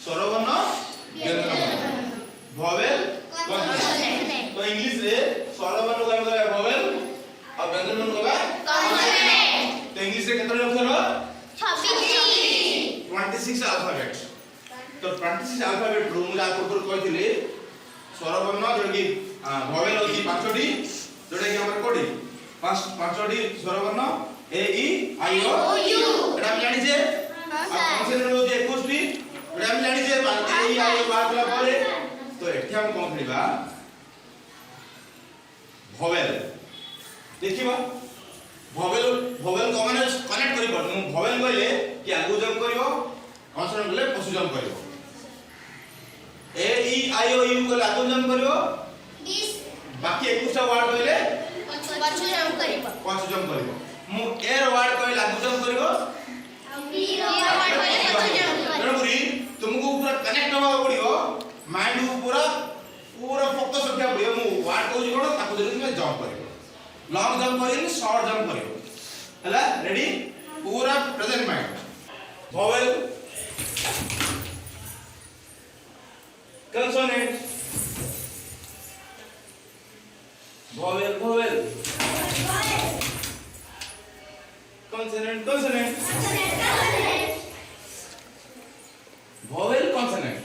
स्वरवर्ण व्यंजन vowel consonant तो English रे स्वरवर्ण को हम कहबा vowel और व्यंजन को कहबा consonant तो इंग्लिश रे केतना अक्षर 26 अल्फाबेट तो 26 अल्फाबेट रो मुला पूर्व कहथिले स्वरवर्ण जोडि vowel होची पांचटी जोडा कि हमर कोडी पांचटी स्वरवर्ण ए ई आई ओ यू एटा हम जानि जे consonant होची 21 टी एटा हम जानि जे ए ई आई ओ बातला परे तो एठी हम कोन खिबा vowel देखिबा vowel को माने कनेक्ट करि पड़ vowel कहले कि आगु जम करिवो consonant कहले पछु जम करिवो ए ई आई ओ यू कहले आगु जम करिवो बाकी 21 टा वर्ड कहले पछु जम करिवो मु एर वर्ड कहले आगु जम करिवो बी वर्ड कहले पछु जम करिवो तणुरी तुमको पूरा कनेक्ट होबा पड़िवो माइंड को पूरा फोकस रखिया पड़िवो मु वर्ड कहू कोन ताको जरूर में जंप करिवो लॉन्ग जंप करिवो शॉर्ट जंप करिवो हला रेडी पूरा present mind vowel consonant vowel consonant vowel consonant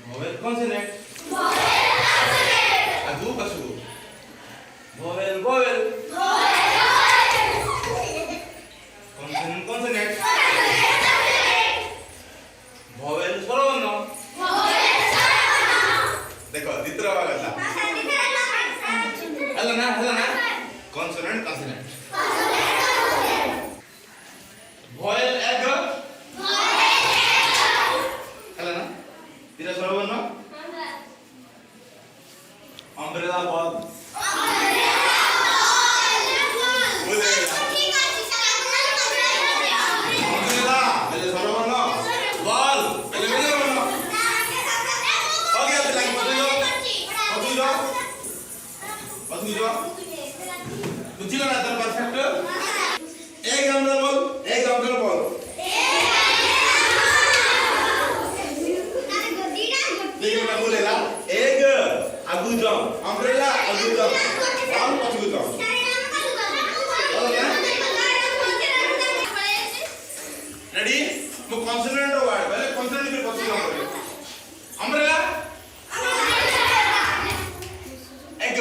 vowel consonant agu pasu vowel consonant vowel स्वरवर्ण देखो दित्रा वाला हला ना consonant vowel egg हला ना तिरा स्वरवर्ण umbrella ball बुझिलो ना तर परफेक्ट एक umbrella ball देखो ना बोलेला एक आगु जाओ umbrella आगु जाओ बॉल पछू जाओ रेडी मु consonant वर्ड पहले consonant के पछू जाओ umbrella egg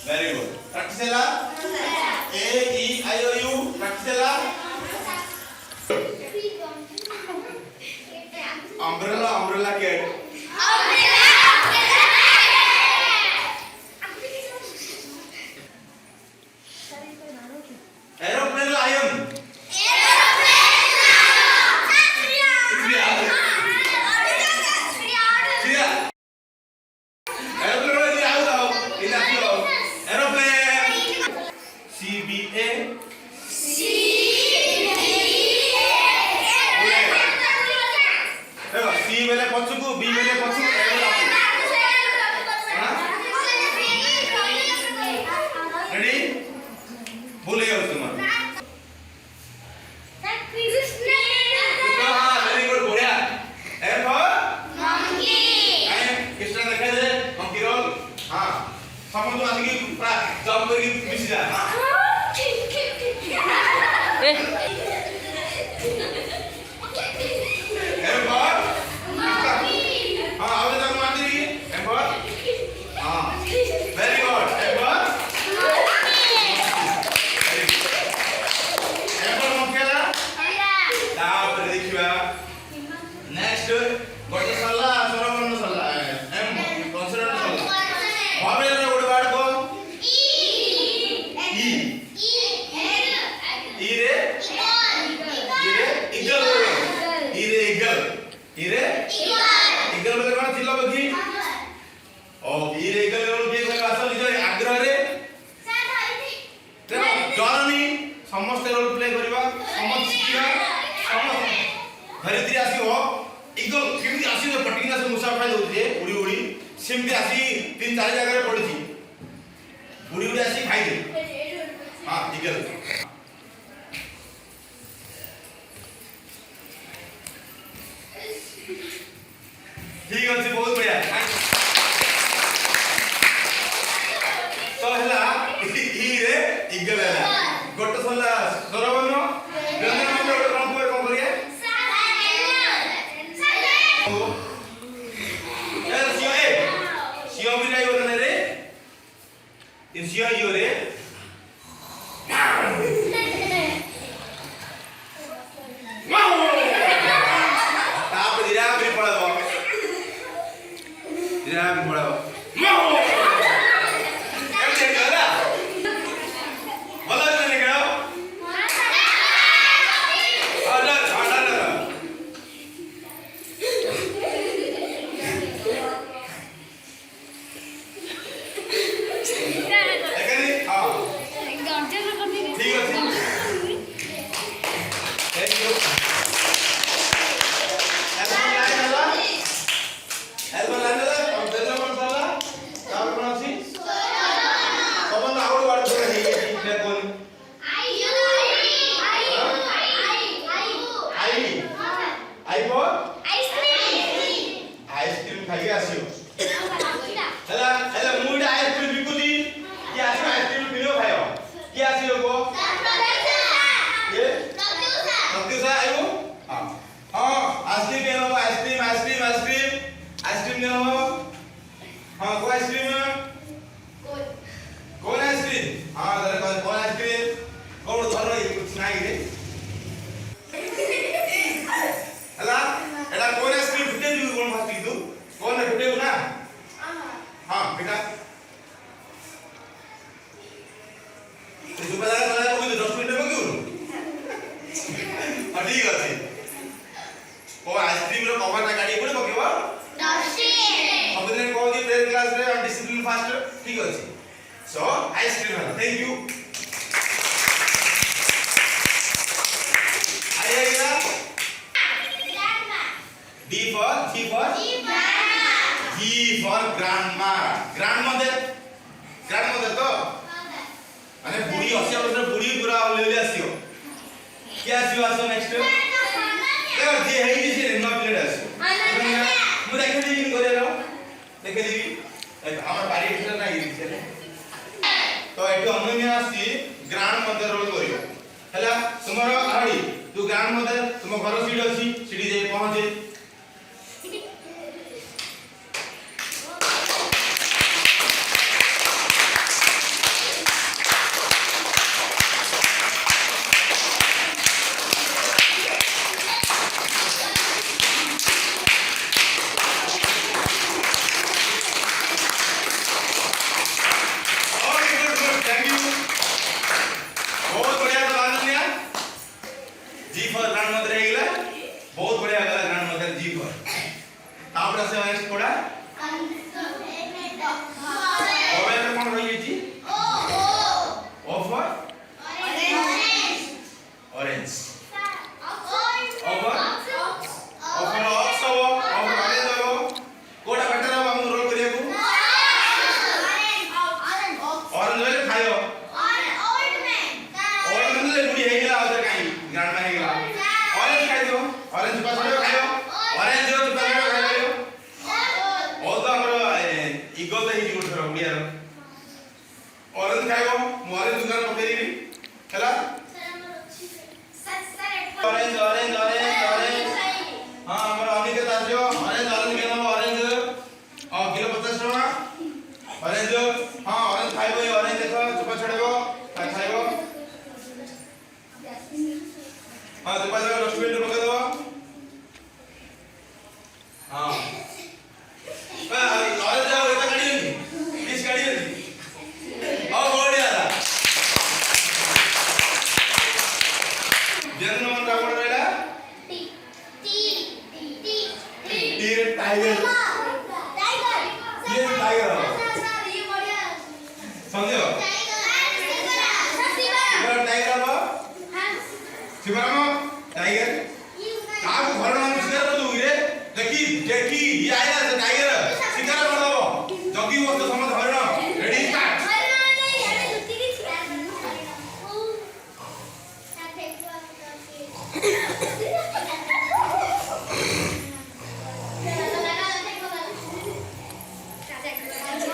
very good practice la a e i o u practice la umbrella cat aeroplane lion C मेले पछुको B मेले पछु रेडी बोले हो तुम वेरी गुड बढ़िया ए फॉर मंकी किसने देखा दे मंकी रोल हां समझ तो आसी की पूरा जंप करके मिस जा समस्त रोल प्ले करबा समस्त शिखिया समस्त धरित्री आसीबो एकदम केमती आसी पटिना से मुसा खाइ दोते उड़ी उड़ी सेमती आसी तीन चार जगह रे पड़ची उड़ी उड़ी आसी खाइ दे हां ठीक है ठीक अछि बहुत बढ़िया तो हला ई रे इगल हला गोट सला सरवनो व्यंजन मंत्र कोन कोन करिए यार सियो ए सियो भी नहीं होता रे इन सियो यो रे आप दिरा भी पड़ाबो दिरा भी पड़ाबो शिवराम टाइगर काको घर नाम शिकार कर दो रे देखी देखी ये आया से टाइगर शिकार कर दो जगी वो तो समझ हरण रेडी स्टार्ट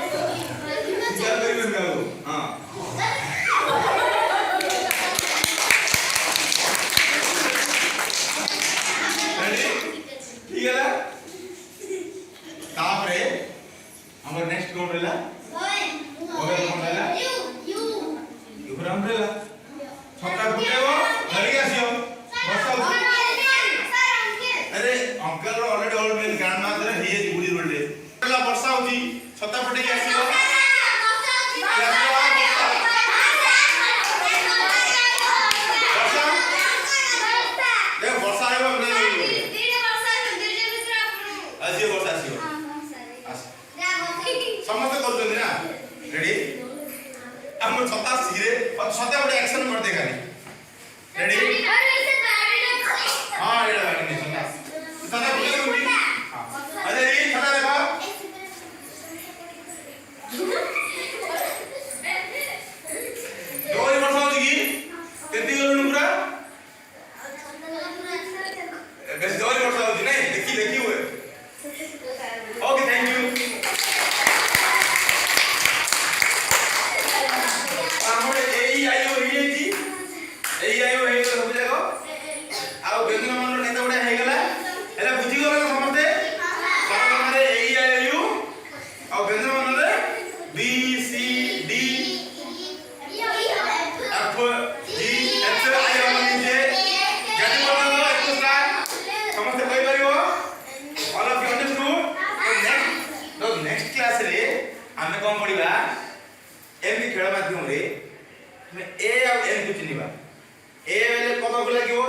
शिकार करी बन गयो हां ठीक है ना तापरे हमर नेक्स्ट कोन रहला वोवेल कोन रहला यू फ्रॉम रहला छटा फुटेबो धरि आसियो बसाउ अरे अंकल रो ऑलरेडी ओल्ड मैन ग्रैंड मादर हे बुडी रोले रहला वर्षा होती छटा फुटे के आसियो समस्त कर दे ना रेडी हम छता सीरे और छता बड़े एक्शन कर दे खाली रेडी हां ये लगा नहीं छता बोले हां अरे ये छता देखो दो वर्ष हो गई केती गलो पूरा बस दो वर्ष हो गई नहीं देखी देखी हुए ओके थैंक यू आमे कौन पढ़िबा एमपी खेल माध्यम रे ए आ एन को चिनिबा ए बेले कब को लागिवो